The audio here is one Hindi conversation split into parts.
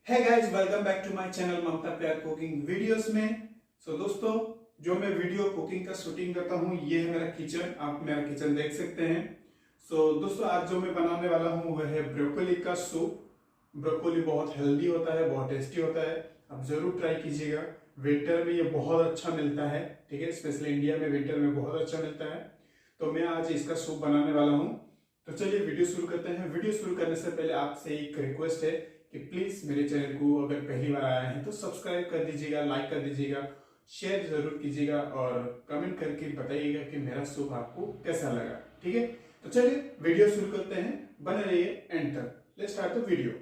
है guys, welcome back to my channel Mamta प्यार कुकिंग वीडियोस में। दोस्तों, जो मैं वीडियो कुकिंग का शूटिंग करता हूँ, ये है मेरा किचन। आप मेरा किचन देख सकते हैं। दोस्तों, आज जो मैं बनाने वाला हूँ वह है ब्रोकोली का सूप। ब्रोकोली बहुत हेल्दी होता है, बहुत टेस्टी होता है। आप जरूर ट्राई कीजिएगा। विंटर में ये बहुत अच्छा मिलता है, ठीक है। स्पेशली इंडिया में विंटर में बहुत अच्छा मिलता है। तो मैं आज इसका सूप बनाने वाला हूँ। तो चलिए वीडियो शुरू करते हैं। वीडियो शुरू करने से पहले आपसे एक रिक्वेस्ट है कि प्लीज मेरे चैनल को अगर पहली बार आए हैं तो सब्सक्राइब कर दीजिएगा, लाइक कर दीजिएगा, शेयर जरूर कीजिएगा और कमेंट करके बताइएगा कि मेरा सूप आपको कैसा लगा, ठीक है। तो चलिए वीडियो शुरू करते हैं, बने रहिए एंड तक। Let's start the video.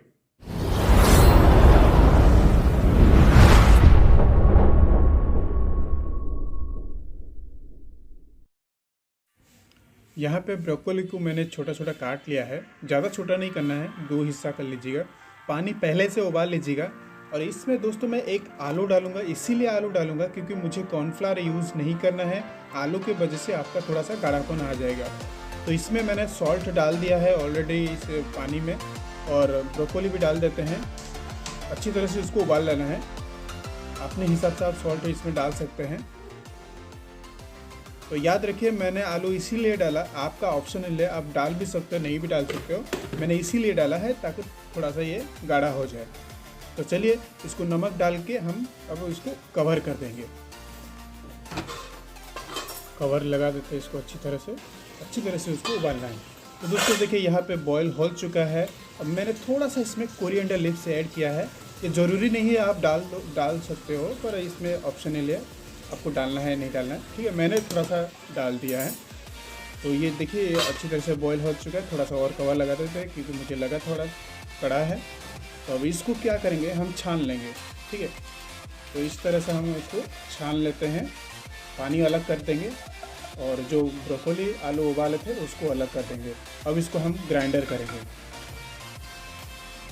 यहाँ पे ब्रोकोली को मैंने छोटा छोटा काट लिया है। ज़्यादा छोटा नहीं करना है, 2 हिस्सा कर लीजिएगा। पानी पहले से उबाल लीजिएगा। और इसमें दोस्तों मैं एक आलू डालूंगा। इसीलिए आलू डालूंगा क्योंकि मुझे कॉर्नफ्लावर यूज़ नहीं करना है। आलू की वजह से आपका थोड़ा सा गाढ़ापन आ जाएगा। तो इसमें मैंने सॉल्ट डाल दिया है ऑलरेडी इस पानी में। और ब्रोकोली भी डाल देते हैं। अच्छी तरह से इसको उबाल लेना है। अपने हिसाब से आप सॉल्ट इसमें डाल सकते हैं। तो याद रखिए, मैंने आलू इसीलिए डाला, आपका ऑप्शनल है, आप डाल भी सकते हो, नहीं भी डाल सकते हो। मैंने इसीलिए डाला है ताकि थोड़ा सा ये गाढ़ा हो जाए। तो चलिए इसको नमक डाल के हम अब इसको कवर कर देंगे। कवर लगा देते हैं इसको अच्छी तरह से उसको उबालना है। तो दोस्तों देखिए, यहाँ पे बॉयल हो चुका है। अब मैंने थोड़ा सा इसमें कोरिएंडर लीव्स ऐड किया है। ये ज़रूरी नहीं है, आप डाल सकते हो, पर इसमें ऑप्शनल है, आपको डालना है नहीं डालना है, ठीक है। मैंने थोड़ा सा डाल दिया है। तो ये देखिए अच्छी तरह से बॉईल हो चुका है। थोड़ा सा और कवर लगा देते हैं क्योंकि मुझे लगा थोड़ा कड़ा है। तो अब इसको क्या करेंगे, हम छान लेंगे, ठीक है। तो इस तरह से हम इसको छान लेते हैं। पानी अलग कर देंगे और जो ब्रोकोली आलू उबाले थे उसको अलग कर देंगे। अब इसको हम ग्राइंडर करेंगे।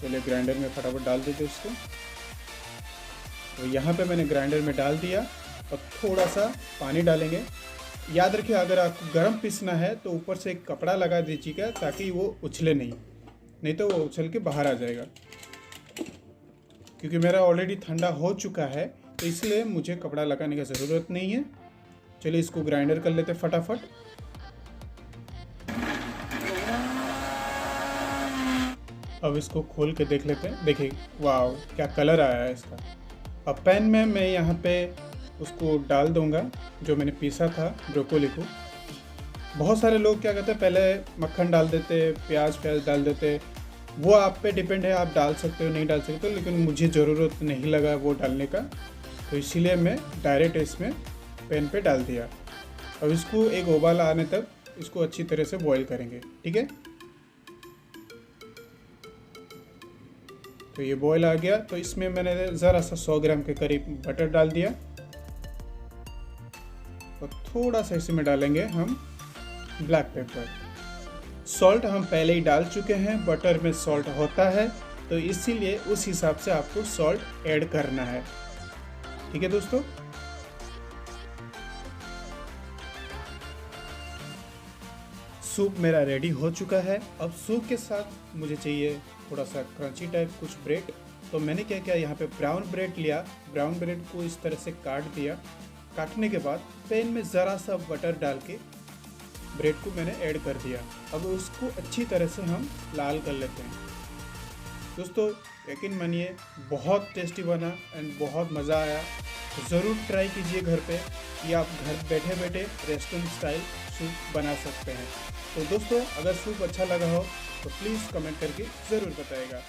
चलिए ग्राइंडर में फटाफट डाल देते इसको। तो यहाँ पे मैंने ग्राइंडर में डाल दिया और थोड़ा सा पानी डालेंगे। याद रखिए, अगर आपको गर्म पीसना है तो ऊपर से एक कपड़ा लगा दीजिएगा ताकि वो उछले नहीं तो वो उछल के बाहर आ जाएगा। क्योंकि मेरा ऑलरेडी ठंडा हो चुका है तो इसलिए मुझे कपड़ा लगाने की ज़रूरत नहीं है। चलिए इसको ग्राइंडर कर लेते फटाफट। अब इसको खोल के देख लेते हैं। देखिए वाह, क्या कलर आया है इसका। अब पैन में मैं यहाँ पे उसको डाल दूंगा जो मैंने पीसा था ब्रोकोली को। बहुत सारे लोग क्या कहते हैं, पहले मक्खन डाल देते, प्याज डाल देते। वो आप पे डिपेंड है, आप डाल सकते हो नहीं डाल सकते हो, लेकिन मुझे ज़रूरत नहीं लगा वो डालने का, तो इसीलिए मैं डायरेक्ट इसमें पैन पे डाल दिया। अब इसको एक उबाल आने तक इसको अच्छी तरह से बॉईल करेंगे, ठीक है। तो ये बॉईल आ गया। तो इसमें मैंने ज़रा सा 100 ग्राम के करीब बटर डाल दिया और थोड़ा सा इसमें डालेंगे हम ब्लैक पेपर। सॉल्ट हम पहले ही डाल चुके हैं, बटर में सॉल्ट होता है, तो इसीलिए उस हिसाब से आपको सॉल्ट ऐड करना है, ठीक है दोस्तों। सूप मेरा रेडी हो चुका है। अब सूप के साथ मुझे चाहिए थोड़ा सा क्रंची टाइप कुछ ब्रेड। तो मैंने क्या किया, यहाँ पे ब्राउन ब्रेड लिया। ब्राउन ब्रेड को इस तरह से काट दिया। काटने के बाद पैन में ज़रा सा बटर डाल के ब्रेड को मैंने ऐड कर दिया। अब उसको अच्छी तरह से हम लाल कर लेते हैं। दोस्तों यकीन मानिए, बहुत टेस्टी बना एंड बहुत मज़ा आया। तो ज़रूर ट्राई कीजिए घर पे। या आप घर बैठे बैठे रेस्टोरेंट स्टाइल सूप बना सकते हैं। तो दोस्तों, अगर सूप अच्छा लगा हो तो प्लीज़ कमेंट करके ज़रूर बताइएगा।